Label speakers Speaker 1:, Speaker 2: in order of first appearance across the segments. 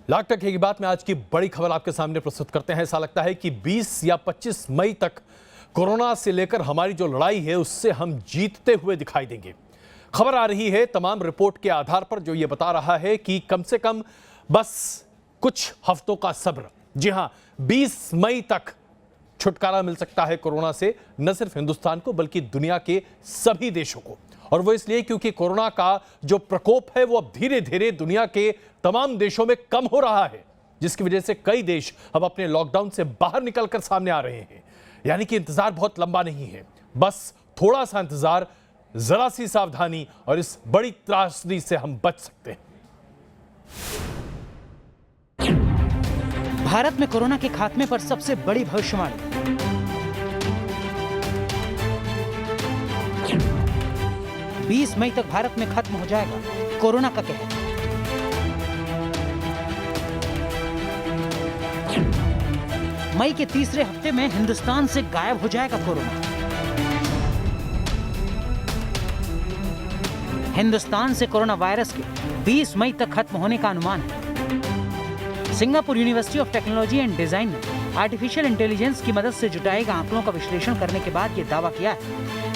Speaker 1: लाख टके की बात में आज की बड़ी खबर आपके सामने प्रस्तुत करते हैं। ऐसा लगता है कि 20 या 25 मई तक कोरोना से लेकर हमारी जो लड़ाई है उससे हम जीतते हुए दिखाई देंगे। खबर आ रही है तमाम रिपोर्ट के आधार पर जो ये बता रहा है कि कम से कम बस कुछ हफ्तों का सब्र। जी हां, 20 मई तक छुटकारा मिल सकता है कोरोना से, न सिर्फ हिंदुस्तान को बल्कि दुनिया के सभी देशों को। और वो इसलिए क्योंकि कोरोना का जो प्रकोप है वो अब धीरे धीरे दुनिया के तमाम देशों में कम हो रहा है, जिसकी वजह से कई देश अब अपने लॉकडाउन से बाहर निकलकर सामने आ रहे हैं। यानी कि इंतजार बहुत लंबा नहीं है, बस थोड़ा सा इंतजार, जरा सी सावधानी और इस बड़ी त्रासदी से हम बच सकते हैं।
Speaker 2: भारत में कोरोना के खात्मे पर सबसे बड़ी भविष्यवाणी। 20 मई तक भारत में खत्म हो जाएगा कोरोना का कहर। मई के तीसरे हफ्ते में हिंदुस्तान से गायब हो जाएगा कोरोना। हिंदुस्तान से कोरोना वायरस के 20 मई तक खत्म होने का अनुमान है। Singapore university of technology and design ने आर्टिफिशियल इंटेलिजेंस की मदद से जुटाए गए आंकड़ों का विश्लेषण करने के बाद यह दावा किया है।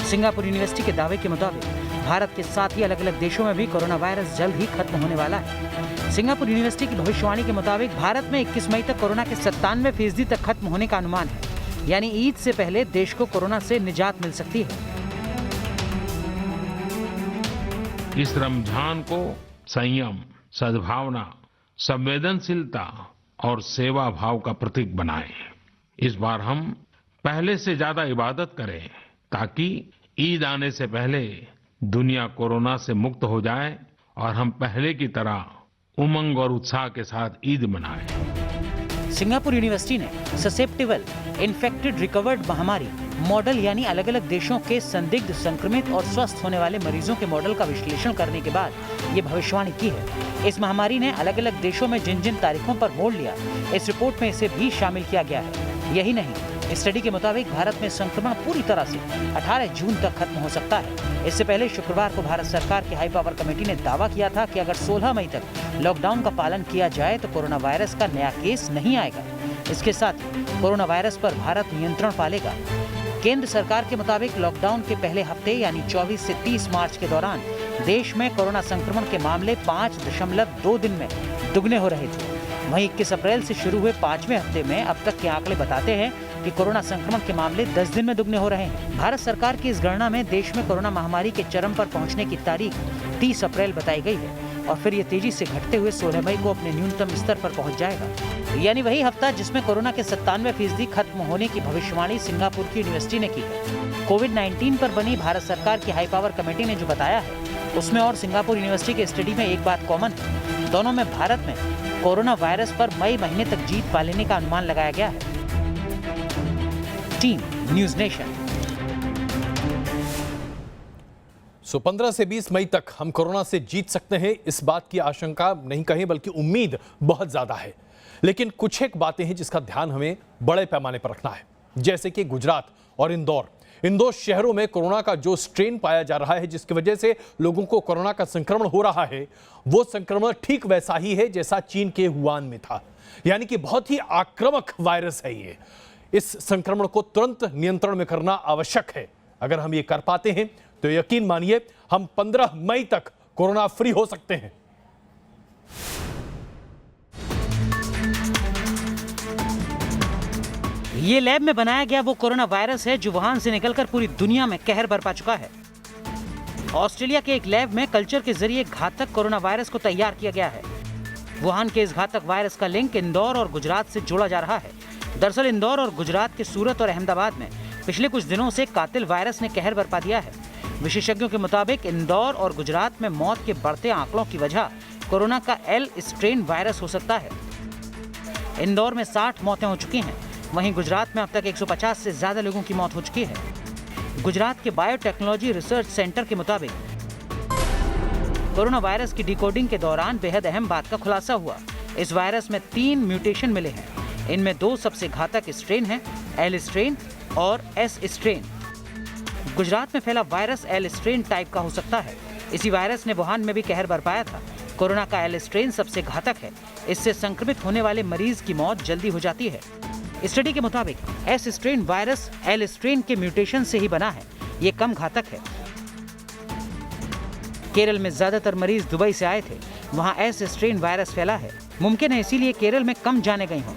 Speaker 2: सिंगापुर यूनिवर्सिटी के दावे के मुताबिक भारत के साथ ही अलग अलग देशों में भी कोरोना वायरस जल्द ही खत्म होने वाला है। सिंगापुर यूनिवर्सिटी की भविष्यवाणी के मुताबिक भारत में 21 मई तक कोरोना के 97% तक खत्म होने का अनुमान है। यानी ईद से पहले देश को कोरोना से निजात मिल सकती है।
Speaker 3: इस रमजान को संयम, सद्भावना, संवेदनशीलता और सेवा भाव का प्रतीक बनाएं। इस बार हम पहले से ज्यादा इबादत करें ताकि ईद आने से पहले दुनिया कोरोना से मुक्त हो जाए और हम पहले की तरह उमंग और उत्साह के साथ ईद मनाएं।
Speaker 2: सिंगापुर यूनिवर्सिटी ने ससेप्टिबल इन्फेक्टेड रिकवर्ड महामारी मॉडल यानी अलग अलग देशों के संदिग्ध, संक्रमित और स्वस्थ होने वाले मरीजों के मॉडल का विश्लेषण करने के बाद ये भविष्यवाणी की है। इस महामारी ने अलग अलग देशों में जिन जिन तारीखों पर मोड़ लिया, इस रिपोर्ट में इसे भी शामिल किया गया है। यही नहीं, इस स्टडी के मुताबिक भारत में संक्रमण पूरी तरह से 18 जून तक खत्म हो सकता है। इससे पहले शुक्रवार को भारत सरकार की हाई पावर कमेटी ने दावा किया था कि अगर 16 मई तक लॉकडाउन का पालन किया जाए तो कोरोना वायरस का नया केस नहीं आएगा। इसके साथ ही कोरोना वायरस पर भारत नियंत्रण पालेगा। केंद्र सरकार के मुताबिक लॉकडाउन के पहले हफ्ते यानी 24 से 30 मार्च के दौरान देश में कोरोना संक्रमण के मामले 5.2 दिन में दुगने हो रहे थे। वहीं 21 अप्रैल से शुरू हुए 5वें हफ्ते में अब तक के आंकड़े बताते हैं कि कोरोना संक्रमण के मामले 10 दिन में दुगने हो रहे हैं। भारत सरकार की इस गणना में देश में कोरोना महामारी के चरम पर पहुंचने की तारीख 30 अप्रैल बताई गई है और फिर ये तेजी से घटते हुए 16 मई को अपने न्यूनतम स्तर पर पहुंच जाएगा। यानी वही हफ्ता जिसमें कोरोना के 97% खत्म होने की भविष्यवाणी सिंगापुर की यूनिवर्सिटी ने की है। कोविड-19 पर बनी भारत सरकार की हाई पावर कमेटी ने जो बताया है उसमें और सिंगापुर यूनिवर्सिटी के स्टडी में एक बात कॉमन है। दोनों में भारत में कोरोना वायरस पर मई महीने तक जीत पा लेने का अनुमान लगाया गया है। Team news nation.
Speaker 1: 15 से 20 मई तक हम कोरोना से जीत सकते हैं, इस बात की आशंका नहीं कहें बल्कि उम्मीद बहुत ज्यादा है। लेकिन कुछ एक बातें हैं जिसका ध्यान हमें बड़े पैमाने पर रखना है, जैसे कि गुजरात और इंदौर। इन दो शहरों में कोरोना का जो स्ट्रेन पाया जा रहा है, जिसकी वजह से लोगों को कोरोना का संक्रमण हो रहा है, वो संक्रमण ठीक वैसा ही है जैसा चीन के हुआन में था। यानी कि बहुत ही आक्रामक वायरस है ये। इस संक्रमण को तुरंत नियंत्रण में करना आवश्यक है। अगर हम ये कर पाते हैं तो यकीन मानिए हम 15 मई तक कोरोना फ्री हो सकते हैं।
Speaker 2: ये लैब में बनाया गया वो कोरोना वायरस है जो वुहान से निकलकर पूरी दुनिया में कहर बरपा चुका है। ऑस्ट्रेलिया के एक लैब में कल्चर के जरिए घातक कोरोना वायरस को तैयार किया गया है। वुहान के इस घातक वायरस का लिंक इंदौर और गुजरात से जोड़ा जा रहा है। दरअसल इंदौर और गुजरात के सूरत और अहमदाबाद में पिछले कुछ दिनों से कातिल वायरस ने कहर बरपा दिया है। विशेषज्ञों के मुताबिक इंदौर और गुजरात में मौत के बढ़ते आंकड़ों की वजह कोरोना का एल स्ट्रेन वायरस हो सकता है। इंदौर में 60 मौतें हो चुकी हैं, वहीं गुजरात में अब तक 150 से ज्यादा लोगों की मौत हो चुकी है। गुजरात के बायोटेक्नोलॉजी रिसर्च सेंटर के मुताबिक कोरोना वायरस की डिकोडिंग के दौरान बेहद अहम बात का खुलासा हुआ। इस वायरस में 3 म्यूटेशन मिले हैं। इनमें 2 सबसे घातक स्ट्रेन हैं, एल स्ट्रेन और एस स्ट्रेन। गुजरात में फैला वायरस एल स्ट्रेन टाइप का हो सकता है। इसी वायरस ने वुहान में भी कहर बरपाया था। कोरोना का एल स्ट्रेन सबसे घातक है। इससे संक्रमित होने वाले मरीज की मौत जल्दी हो जाती है। स्टडी के मुताबिक S strain virus L strain के म्यूटेशन से ही बना है। ये कम घातक है। केरल में ज्यादातर मरीज दुबई से आए थे। वहां एस स्ट्रेन वायरस फैला है। मुमकिन है इसीलिए केरल में कम जाने गई हों।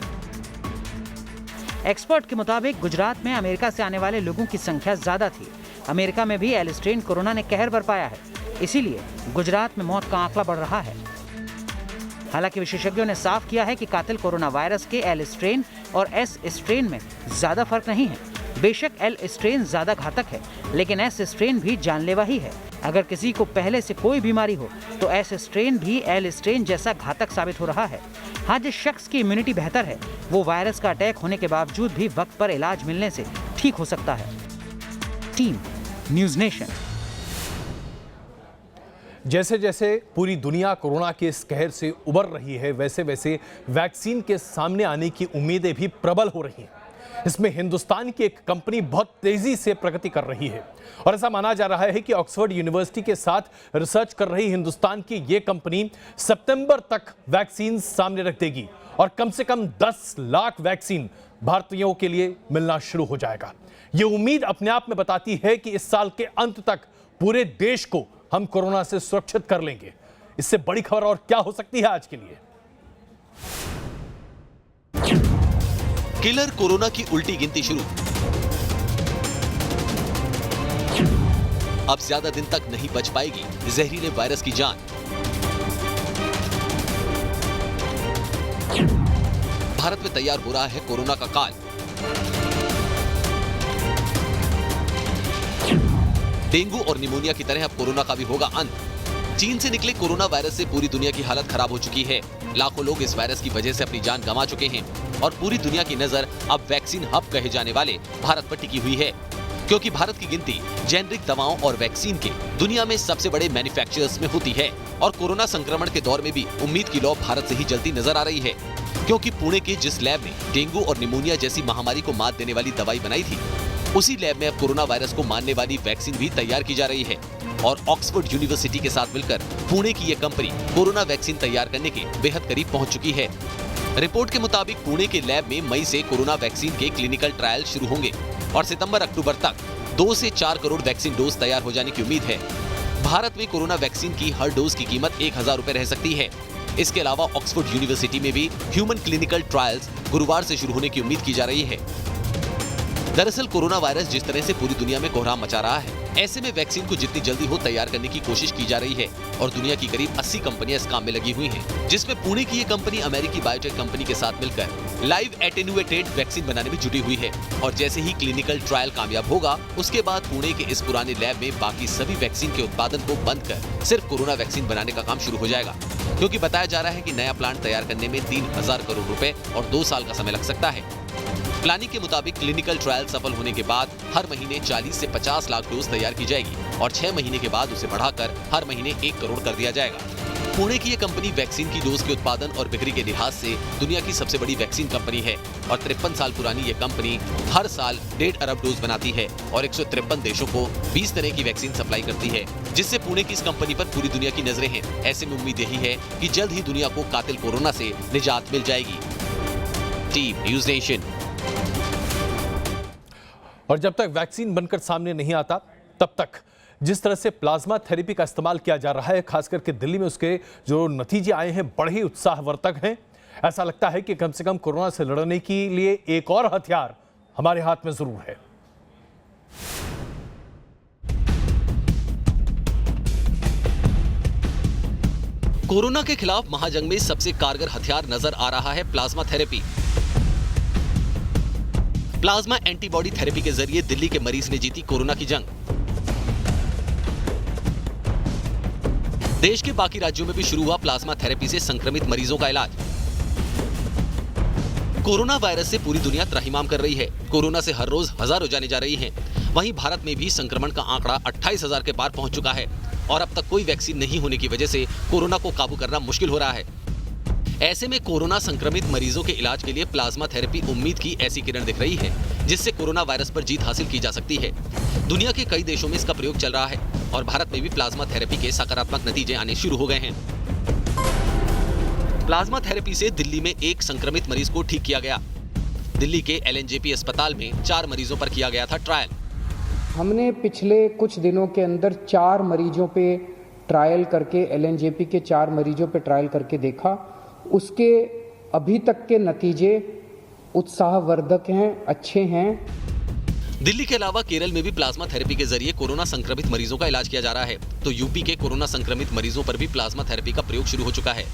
Speaker 2: एक्सपर्ट के मुताबिक गुजरात में अमेरिका से आने वाले लोगों की संख्या ज्यादा थी। अमेरिका में भी एल स्ट्रेन कोरोना ने कहर बरपाया है। इसीलिए गुजरात में मौत का आंकड़ा बढ़ रहा है। हालांकि विशेषज्ञों ने साफ किया है कि कातिल कोरोना वायरस के एल स्ट्रेन और एस स्ट्रेन में ज्यादा फर्क नहीं है। बेशक एल स्ट्रेन ज्यादा घातक है, लेकिन एस स्ट्रेन भी जानलेवा ही है। अगर किसी को पहले से कोई बीमारी हो तो एस स्ट्रेन भी एल स्ट्रेन जैसा घातक साबित हो रहा है। हाँ, जिस शख्स की इम्यूनिटी बेहतर है वो वायरस का अटैक होने के बावजूद भी वक्त पर इलाज मिलने से ठीक हो सकता है। Team news nation.
Speaker 1: जैसे जैसे पूरी दुनिया कोरोना के इस कहर से उबर रही है, वैसे वैसे वैक्सीन के सामने आने की उम्मीदें भी प्रबल हो रही हैं। इसमें हिंदुस्तान की एक कंपनी बहुत तेजी से प्रगति कर रही है और ऐसा माना जा रहा है कि ऑक्सफोर्ड यूनिवर्सिटी के साथ रिसर्च कर रही हिंदुस्तान की ये कंपनी सितंबर तक वैक्सीन सामने रख देगी और कम से कम 10 लाख वैक्सीन भारतीयों के लिए मिलना शुरू हो जाएगा। ये उम्मीद अपने आप में बताती है कि इस साल के अंत तक पूरे देश को हम कोरोना से सुरक्षित कर लेंगे। इससे बड़ी खबर और क्या हो सकती है आज के लिए।
Speaker 4: किलर कोरोना की उल्टी गिनती शुरू। अब ज्यादा दिन तक नहीं बच पाएगी जहरीले वायरस की जान। भारत में तैयार हो रहा है कोरोना का काल। डेंगू और निमोनिया की तरह अब कोरोना का भी होगा अंत। चीन से निकले कोरोना वायरस से पूरी दुनिया की हालत खराब हो चुकी है। लाखों लोग इस वायरस की वजह से अपनी जान गंवा चुके हैं और पूरी दुनिया की नजर अब वैक्सीन हब कहे जाने वाले भारत पर टिकी हुई है, क्योंकि भारत की गिनती जेनरिक दवाओं और वैक्सीन के दुनिया में सबसे बड़े मैन्युफैक्चरर्स में होती है। और कोरोना संक्रमण के दौर में भी उम्मीद की लौ भारत से ही जलती नजर आ रही है, क्योंकि पुणे के जिस लैब ने डेंगू और निमोनिया जैसी महामारी को मात देने वाली दवाई बनाई थी, उसी लैब में अब कोरोना वायरस को मारने वाली वैक्सीन भी तैयार की जा रही है। और ऑक्सफोर्ड यूनिवर्सिटी के साथ मिलकर पुणे की यह कंपनी कोरोना वैक्सीन तैयार करने के बेहद करीब पहुंच चुकी है। रिपोर्ट के मुताबिक पुणे के लैब में मई से कोरोना वैक्सीन के क्लिनिकल ट्रायल शुरू होंगे और सितंबर-अक्टूबर तक 2 से 4 करोड़ वैक्सीन डोज तैयार हो जाने की उम्मीद है। भारत में कोरोना वैक्सीन की हर डोज की कीमत 1000 रुपए रह सकती है। इसके अलावा ऑक्सफोर्ड यूनिवर्सिटी में भी ह्यूमन क्लिनिकल ट्रायल्स गुरुवार से शुरू होने की उम्मीद की जा रही है। दरअसल कोरोना वायरस जिस तरह से पूरी दुनिया में कोहराम मचा रहा है, ऐसे में वैक्सीन को जितनी जल्दी हो तैयार करने की कोशिश की जा रही है और दुनिया की करीब 80 कंपनियां इस काम में लगी हुई हैं, जिसमें पुणे की ये कंपनी अमेरिकी बायोटेक कंपनी के साथ मिलकर लाइव एटेन्युएटेड वैक्सीन बनाने में जुटी हुई है। और जैसे ही क्लिनिकल ट्रायल कामयाब होगा, उसके बाद पुणे के इस पुराने लैब में बाकी सभी वैक्सीन के उत्पादन को बंद कर सिर्फ कोरोना वैक्सीन बनाने का काम शुरू हो जाएगा, क्योंकि बताया जा रहा है कि नया प्लांट तैयार करने में 3000 करोड़ रुपए और 2 साल का समय लग सकता है। प्लानिंग के मुताबिक क्लिनिकल ट्रायल सफल होने के बाद हर महीने 40 से 50 लाख डोज तैयार की जाएगी और 6 महीने के बाद उसे बढ़ाकर हर महीने 1 करोड़ कर दिया जाएगा। पुणे की ये कंपनी वैक्सीन की डोज के उत्पादन और बिक्री के लिहाज से दुनिया की सबसे बड़ी वैक्सीन कंपनी है और 53 साल पुरानी ये कंपनी हर साल 1.5 अरब डोज बनाती है और 153 देशों को 20 तरह की वैक्सीन सप्लाई करती है, जिससे पुणे की इस कंपनी पर पूरी दुनिया की नजरें हैं। ऐसे में उम्मीद यही है कि जल्द ही दुनिया को कातिल कोरोना से निजात मिल जाएगी। Team news nation.
Speaker 1: और जब तक वैक्सीन बनकर सामने नहीं आता, तब तक जिस तरह से प्लाज्मा थेरेपी का इस्तेमाल किया जा रहा है, खास करके दिल्ली में उसके जो नतीजे आए हैं बड़े ही उत्साहवर्धक हैं। ऐसा लगता है कि कम से कम कोरोना से लड़ने के लिए एक और हथियार हमारे हाथ में जरूर है।
Speaker 4: कोरोना के खिलाफ महाजंग में सबसे कारगर हथियार नजर आ रहा है plasma therapy. Plasma antibody therapy के जरिए दिल्ली के मरीज ने जीती कोरोना की जंग। देश के बाकी राज्यों में भी शुरू हुआ प्लाज्मा थेरेपी से संक्रमित मरीजों का इलाज। कोरोना वायरस से पूरी दुनिया त्राहिमाम कर रही है। कोरोना से हर रोज हजारों जानें जा रही हैं। वहीं भारत में भी संक्रमण का आंकड़ा 28,000 के पार पहुंच चुका है और अब तक कोई वैक्सीन नहीं होने की वजह से कोरोना को काबू करना मुश्किल हो रहा है। ऐसे में कोरोना संक्रमित मरीजों के इलाज के लिए प्लाज्मा थेरेपी उम्मीद की ऐसी किरण दिख रही है, जिससे कोरोना वायरस पर जीत हासिल की जा सकती है। दुनिया के कई देशों में इसका प्रयोग चल रहा है और भारत में भी प्लाज्मा थेरेपी के सकारात्मक नतीजे आने शुरू हो गए हैं। प्लाज्मा थेरेपी से दिल्ली में एक संक्रमित मरीज को ठीक किया गया। दिल्ली के LNJP अस्पताल में 4 मरीजों पर किया गया था ट्रायल।
Speaker 5: हमने पिछले कुछ दिनों के अंदर 4 मरीजों पे ट्रायल करके, LNJP के 4 मरीजों पे ट्रायल करके देखा। उसके अभी तक के नतीजे उत्साहवर्धक हैं, अच्छे हैं।
Speaker 4: दिल्ली के अलावा केरल में भी प्लाज्मा थेरेपी के जरिए कोरोना संक्रमित मरीजों का इलाज किया जा रहा है। तो यूपी के कोरोना संक्रमित मरीजों पर भी प्लाज्मा थेरेपी का प्रयोग शुरू हो चुका है।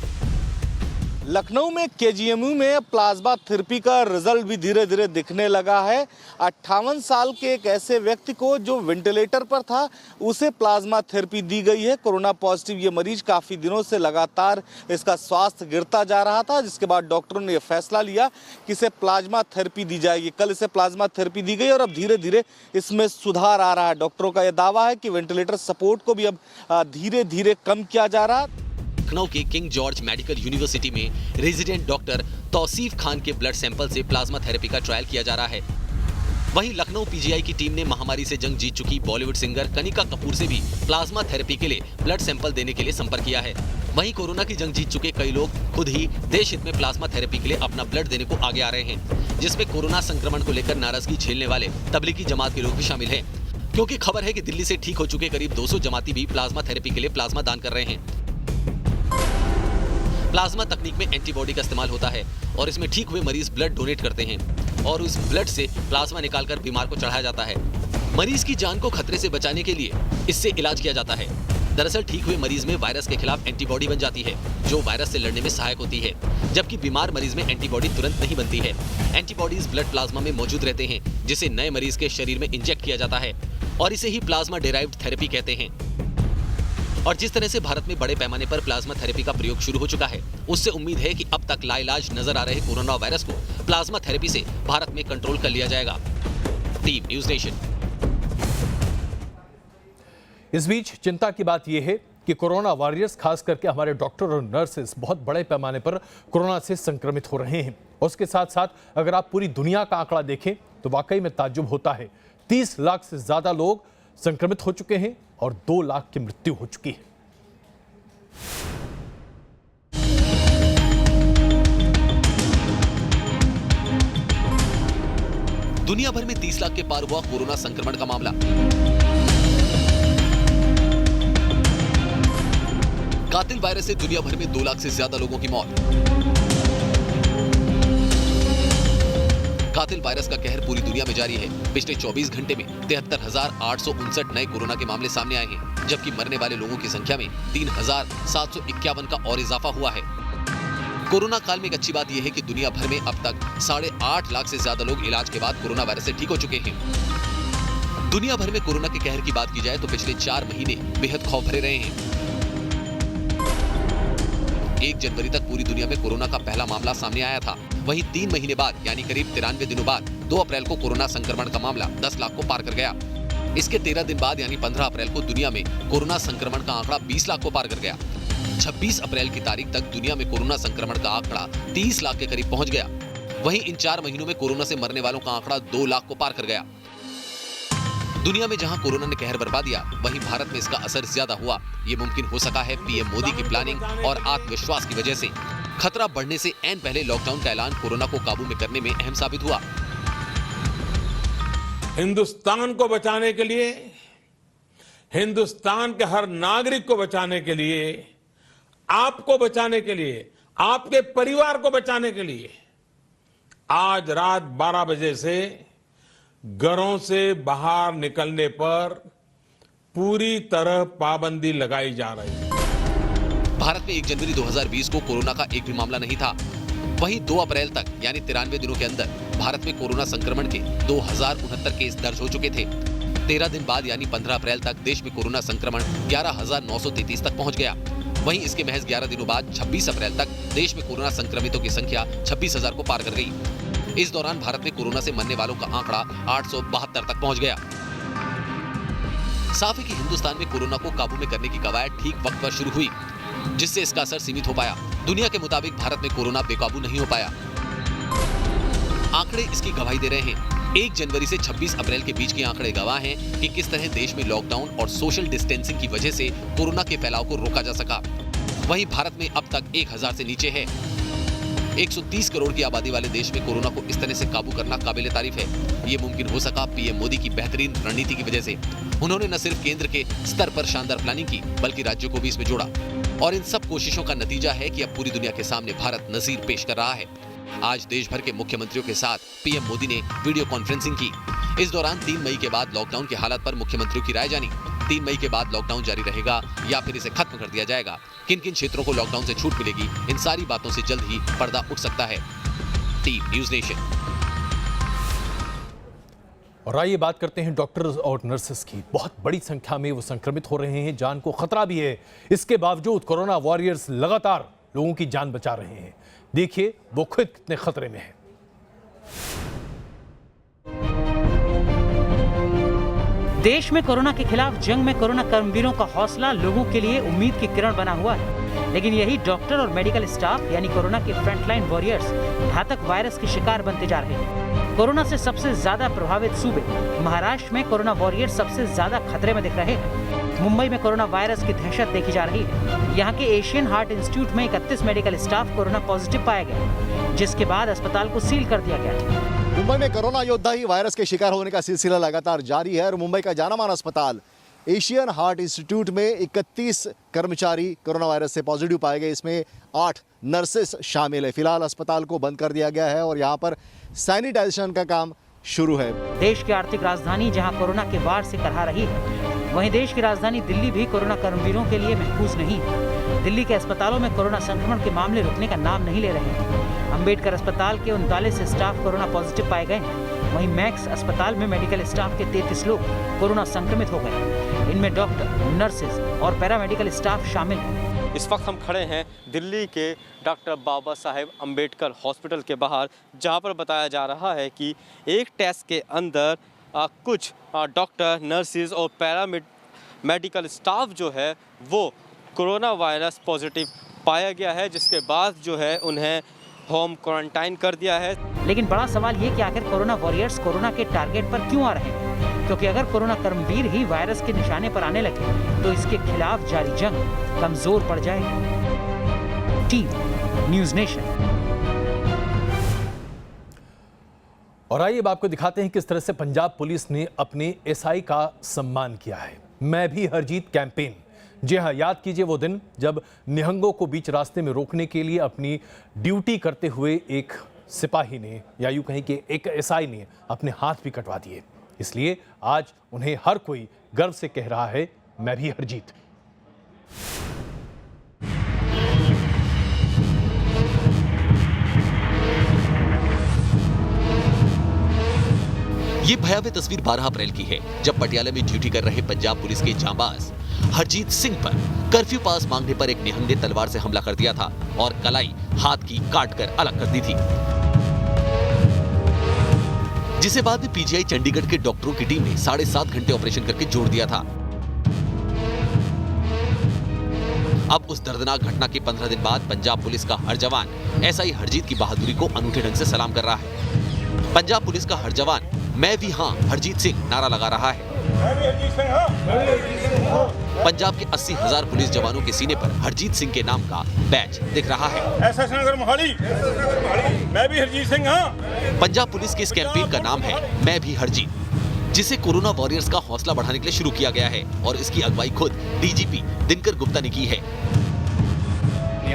Speaker 6: लखनऊ में KGMU में प्लाज्मा थेरेपी का रिजल्ट भी धीरे धीरे दिखने लगा है। 58 साल के एक ऐसे व्यक्ति को जो वेंटिलेटर पर था, उसे प्लाज्मा थेरेपी दी गई है। कोरोना पॉजिटिव ये मरीज काफ़ी दिनों से लगातार इसका स्वास्थ्य गिरता जा रहा था, जिसके बाद डॉक्टरों ने यह फैसला लिया कि इसे प्लाज्मा थेरेपी दी जाएगी। कल इसे प्लाज्मा थेरेपी दी गई और अब धीरे धीरे इसमें सुधार आ रहा है। डॉक्टरों का यह दावा है कि वेंटिलेटर सपोर्ट को भी अब धीरे धीरे कम किया जा रहा है।
Speaker 4: लखनऊ के किंग जॉर्ज मेडिकल यूनिवर्सिटी में रेजिडेंट डॉक्टर तौसीफ खान के ब्लड सैंपल से प्लाज्मा थेरेपी का ट्रायल किया जा रहा है। वहीं लखनऊ PGI की टीम ने महामारी से जंग जीत चुकी बॉलीवुड सिंगर कनिका कपूर से भी प्लाज्मा थेरेपी के लिए ब्लड सैंपल देने के लिए संपर्क किया है। वहीं कोरोना की जंग जीत चुके कई लोग खुद ही देश हित में प्लाज्मा थेरेपी के लिए अपना ब्लड देने को आगे आ रहे हैं, जिसमें कोरोना संक्रमण को लेकर नाराजगी झेलने वाले तबलीगी जमात के लोग भी शामिल हैं। क्योंकि खबर है कि दिल्ली से ठीक हो चुके करीब 200 जमाती भी प्लाज्मा थेरेपी के लिए प्लाज्मा दान कर रहे हैं। प्लाज्मा तकनीक में एंटीबॉडी का इस्तेमाल होता है और इसमें ठीक हुए मरीज ब्लड डोनेट करते हैं और उस ब्लड से प्लाज्मा निकालकर बीमार को चढ़ाया जाता है। मरीज की जान को खतरे से बचाने के लिए इससे इलाज किया जाता है। दरअसल ठीक हुए मरीज में वायरस के खिलाफ एंटीबॉडी बन जाती है, जो वायरस से लड़ने में सहायक होती है, जबकि बीमार मरीज में एंटीबॉडी तुरंत नहीं बनती है। एंटीबॉडीज ब्लड प्लाज्मा में मौजूद रहते हैं, जिसे नए मरीज के शरीर में इंजेक्ट किया जाता है और इसे ही प्लाज्मा डेराइव्ड थेरेपी कहते हैं। और जिस तरह से भारत में बड़े पैमाने पर प्लाज्मा थेरेपी का प्रयोग शुरू हो चुका है, उससे उम्मीद है कि अब तक लाइलाज नजर आ रहे कोरोना वायरस को प्लाज्मा थेरेपी से भारत में कंट्रोल कर लिया जाएगा। Team news nation.
Speaker 1: इस बीच चिंता की बात यह है कि कोरोना वॉरियर्स, खास करके हमारे डॉक्टर और नर्सेस, बहुत बड़े पैमाने पर कोरोना से संक्रमित हो रहे हैं। उसके साथ साथ अगर आप पूरी दुनिया का आंकड़ा देखें तो वाकई में ताज्जुब होता है। 30 लाख से ज्यादा लोग संक्रमित हो चुके हैं और 2 लाख की मृत्यु हो चुकी है।
Speaker 4: दुनिया भर में 30 लाख के पार हुआ कोरोना संक्रमण का मामला। कातिल वायरस से दुनिया भर में 2 लाख से ज्यादा लोगों की मौत। कातिल वायरस का कहर पूरी दुनिया में जारी है। पिछले 24 घंटे में 73,859 नए कोरोना के मामले सामने आए हैं, जबकि मरने वाले लोगों की संख्या में 3,751 का और इजाफा हुआ है। कोरोना काल में एक अच्छी बात यह है कि दुनिया भर में अब तक 8.5 लाख से ज्यादा लोग इलाज के बाद कोरोना वायरस से ठीक हो चुके हैं। दुनिया भर में कोरोना के कहर की बात की जाए तो पिछले 4 महीने बेहद खौफ भरे रहे हैं। 1 जनवरी तक पूरी दुनिया में कोरोना का पहला मामला सामने आया था। वहीं 3 महीने बाद यानी करीब 93 दिनों बाद 2 अप्रैल को कोरोना संक्रमण का मामला 10 लाख को पार कर गया। इसके 13 दिन बाद यानी 15 अप्रैल को दुनिया में कोरोना संक्रमण का आंकड़ा 20 लाख को पार कर गया। 26 अप्रैल की तारीख तक दुनिया में कोरोना संक्रमण का आंकड़ा 30 लाख के करीब पहुंच गया। वहीं इन 4 महीनों में कोरोना से मरने वालों का आंकड़ा 2 लाख को पार कर गया। दुनिया में जहां कोरोना ने कहर बरपा दिया, वहीं भारत में इसका असर ज्यादा हुआ। ये मुमकिन हो सका है पीएम मोदी की प्लानिंग और आत्मविश्वास की वजह से। खतरा बढ़ने से ऐन पहले लॉकडाउन का ऐलान कोरोना को काबू में करने में अहम साबित हुआ।
Speaker 3: हिंदुस्तान को बचाने के लिए, हिंदुस्तान के हर नागरिक को बचाने के लिए, आपको बचाने के लिए, आपके परिवार को बचाने के लिए आज रात 12 बजे से घरों से बाहर निकलने पर पूरी तरह पाबंदी लगाई जा रही है।
Speaker 4: भारत में 1 जनवरी 2020 को कोरोना का एक भी मामला नहीं था। वहीं 2 अप्रैल तक यानी 93 दिनों के अंदर भारत में कोरोना संक्रमण के 2069 केस दर्ज हो चुके थे। 13 दिन बाद यानी 15 अप्रैल तक देश में कोरोना संक्रमण 11,933 तक पहुंच गया। वहीं इसके महज 11 दिनों बाद 26 अप्रैल तक देश में कोरोना संक्रमितों की संख्या 26,000 को पार कर गई। इस दौरान भारत में कोरोना से मरने वालों का आंकड़ा 872 तक पहुंच गया। साफ है कि हिंदुस्तान में कोरोना को काबू में करने की कवायद ठीक वक्त पर शुरू हुई, जिससे इसका असर सीमित हो पाया। दुनिया के मुताबिक भारत में कोरोना बेकाबू नहीं हो पाया। आंकड़े इसकी गवाही दे रहे हैं। 1 जनवरी से 26 अप्रैल के बीच के आंकड़े गवाह हैं कि किस तरह देश में लॉकडाउन और सोशल डिस्टेंसिंग की वजह से कोरोना के फैलाव को रोका जा सका। वहीं भारत में अब तक 1000 से नीचे है। 130 करोड़ की आबादी वाले देश में कोरोना को इस तरह से काबू करना काबिले तारीफ है। ये मुमकिन हो सका पीएम मोदी की बेहतरीन रणनीति की वजह से। उन्होंने न सिर्फ केंद्र के स्तर पर शानदार प्लानिंग की, बल्कि राज्यों को भी इसमें जोड़ा। और इन सब कोशिशों का नतीजा है कि अब पूरी दुनिया के सामने भारत नजीर पेश कर रहा है। आज देश भर के मुख्यमंत्रियों के साथ पीएम मोदी ने वीडियो कॉन्फ्रेंसिंग की। इस दौरान 3 मई के बाद लॉकडाउन के हालात पर मुख्यमंत्रियों की राय जानी। 3 मई के बाद लॉकडाउन जारी रहेगा या फिर इसे खत्म कर दिया जाएगा, किन किन क्षेत्रों को लॉकडाउन से छूट मिलेगी, इन सारी बातों से जल्द ही पर्दा उठ सकता है। Team news nation.
Speaker 1: और आइए बात करते हैं डॉक्टर्स और नर्सेस की। बहुत बड़ी संख्या में वो संक्रमित हो रहे हैं, जान को खतरा भी है। इसके बावजूद कोरोना वॉरियर्स लगातार लोगों की जान बचा रहे हैं। देखिए वो खुद कितने खतरे में है।
Speaker 2: देश में कोरोना के खिलाफ जंग में कोरोना कर्मवीरों का हौसला लोगों के लिए उम्मीद की किरण बना हुआ है। लेकिन यही डॉक्टर और मेडिकल स्टाफ यानी कोरोना के फ्रंटलाइन वॉरियर्स घातक वायरस के शिकार बनते जा रहे हैं। कोरोना से सबसे ज्यादा प्रभावित सूबे महाराष्ट्र में कोरोना वॉरियर्स सबसे ज्यादा खतरे में दिख रहे हैं। मुंबई में कोरोना वायरस की दहशत देखी जा रही है। यहाँ के एशियन हार्ट इंस्टीट्यूट में 31 मेडिकल स्टाफ कोरोना पॉजिटिव पाया गया, जिसके बाद अस्पताल को सील कर दिया गया।
Speaker 7: मुंबई में कोरोना योद्धा ही वायरस के शिकार होने का सिलसिला लगातार जारी है और मुंबई का जाना-माना अस्पताल एशियन हार्ट इंस्टीट्यूट में 31 कर्मचारी कोरोना वायरस से पॉजिटिव पाए गए। इसमें 8 नर्सेस शामिल है। फिलहाल अस्पताल को बंद कर दिया गया है और यहाँ पर सैनिटाइजेशन का काम शुरू है।
Speaker 2: देश की आर्थिक राजधानी जहाँ कोरोना के वार से करहा रही है, वहीं देश की राजधानी दिल्ली भी कोरोना कर्मवीरों के लिए महफूज नहीं है। दिल्ली के अस्पतालों में कोरोना संक्रमण के मामले रुकने का नाम नहीं ले रहे हैं। अंबेडकर अस्पताल के 39 स्टाफ कोरोना पॉजिटिव पाए गए हैं। वहीं मैक्स अस्पताल में मेडिकल स्टाफ के 33 लोग कोरोना संक्रमित हो गए। इनमें डॉक्टर, नर्सेज और पैरामेडिकल स्टाफ शामिल हैं।
Speaker 8: इस वक्त हम खड़े हैं दिल्ली के डॉक्टर बाबा साहेब अंबेडकर हॉस्पिटल के बाहर, जहां पर बताया जा रहा है कि एक टेस्ट के अंदर कुछ डॉक्टर, नर्सेज और पैरामेडिकल स्टाफ जो है वो कोरोना वायरस पॉजिटिव पाया गया है, जिसके बाद जो है उन्हें होम क्वारंटाइन कर दिया है।
Speaker 2: लेकिन बड़ा सवाल ये कि आखिर कोरोना वॉरियर्स कोरोना के टारगेट पर क्यों आ रहे हैं? क्योंकि अगर कोरोना कर्मवीर ही वायरस के निशाने पर आने लगे तो इसके खिलाफ जारी जंग कमजोर पड़ जाएगी। Team news nation.
Speaker 1: और आइए अब आपको दिखाते हैं किस तरह से पंजाब पुलिस ने अपने एसआई का सम्मान किया है। मैं भी हरजीत कैंपेन। जी हाँ, याद कीजिए वो दिन जब निहंगों को बीच रास्ते में रोकने के लिए अपनी ड्यूटी करते हुए एक सिपाही ने, या यूं कहें कि एक एसआई ने अपने हाथ भी कटवा दिए। इसलिए आज उन्हें हर कोई गर्व से कह रहा है, मैं भी हरजीत।
Speaker 4: ये भयावह तस्वीर 12 अप्रैल की है, जब पटियाला में ड्यूटी कर रहे पंजाब पुलिस के जांबाज हरजीत सिंह पर कर्फ्यू पास मांगने पर एक निहंग ने तलवार से हमला कर दिया था और कलाई हाथ की काटकर अलग कर दी थी, जिसे बाद में पीजीआई चंडीगढ़ के डॉक्टरों की टीम ने 7.5 घंटे ऑपरेशन करके जोड़ दिया था। अब उस दर्दनाक घटना के 15 दिन बाद पंजाब पुलिस का हर जवान एसआई हरजीत की बहादुरी को अनूठे ढंग से सलाम कर रहा है। पंजाब पुलिस का हर जवान मैं भी हां हरजीत सिंह नारा लगा रहा है। पंजाब के 80,000 पुलिस जवानों के सीने पर हरजीत सिंह के नाम का बैच दिख रहा है।
Speaker 9: एसएस नगर मोहाली, मैं भी हरजीत सिंह हां।
Speaker 4: पंजाब पुलिस के इस कैंपेन का नाम है मैं भी हरजीत, जिसे कोरोना वॉरियर्स का हौसला बढ़ाने के लिए शुरू किया गया है और इसकी अगुवाई खुद डीजीपी दिनकर गुप्ता ने की है।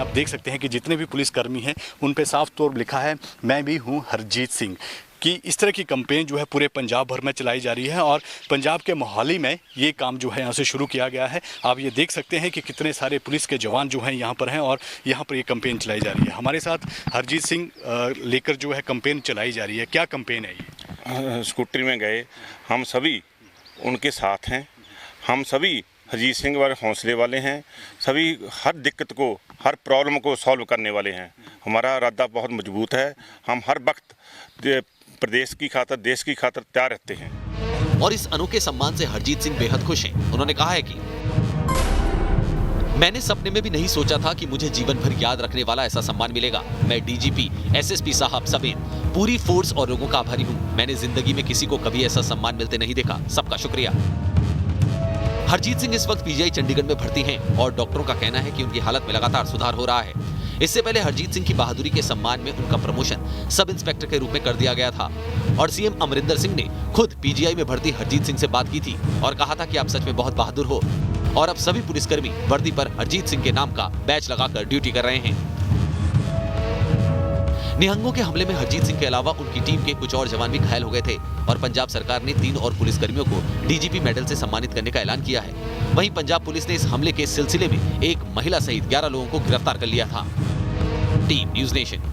Speaker 10: आप देख सकते हैं कि जितने भी पुलिसकर्मी हैं उन पे साफ तौर लिखा है मैं भी हूं हरजीत सिंह। कि इस तरह की कैंपेन जो है पूरे पंजाब भर में चलाई जा रही है और पंजाब के मोहाली में ये काम जो है यहाँ से शुरू किया गया है। आप ये देख सकते हैं कि कितने सारे पुलिस के जवान जो हैं यहाँ पर हैं और यहाँ पर ये कैंपेन चलाई जा रही है। हमारे साथ हरजीत सिंह लेकर जो है कैंपेन चलाई जा रही है। क्या कैंपेन है ये?
Speaker 9: स्कूटरी में गए, हम सभी उनके साथ हैं। हम सभी हरजीत सिंह वाले हौसले वाले हैं। सभी हर दिक्कत को, हर प्रॉब्लम को सॉल्व करने वाले हैं। हमारा इरादा बहुत मजबूत है। हम हर वक्त प्रदेश की खातिर, देश की खातिर तैयार रहते हैं।
Speaker 4: और इस अनोखे सम्मान से हरजीत सिंह बेहद खुश हैं। उन्होंने कहा है कि मैंने सपने में भी नहीं सोचा था कि मुझे जीवन भर याद रखने वाला ऐसा सम्मान मिलेगा। मैं डीजीपी, एसएसपी साहब समेत पूरी फोर्स और लोगों का आभारी हूं। मैंने जिंदगी में किसी को कभी ऐसा सम्मान मिलते नहीं देखा। सबका शुक्रिया। हरजीत सिंह इस वक्त पीजीआई चंडीगढ़ में भर्ती हैं और डॉक्टरों का कहना है कि उनकी हालत में लगातार सुधार हो रहा है। इससे पहले हरजीत सिंह की बहादुरी के सम्मान में उनका प्रमोशन सब इंस्पेक्टर के रूप में कर दिया गया था और सीएम अमरिंदर सिंह ने खुद पीजीआई में भर्ती हरजीत सिंह से बात की थी और कहा था कि आप सच में बहुत बहादुर हो। और अब सभी पुलिसकर्मी वर्दी पर हरजीत सिंह के नाम का बैच लगाकर ड्यूटी कर रहे हैं। निहंगों के हमले में हरजीत सिंह के अलावा उनकी टीम के कुछ और जवान भी घायल हो गए थे और पंजाब सरकार ने 3 और पुलिसकर्मियों को डीजीपी मेडल से सम्मानित करने का ऐलान किया है। वहीं पंजाब पुलिस ने इस हमले के सिलसिले में एक महिला सहित 11 लोगों को गिरफ्तार कर लिया था। Team news nation.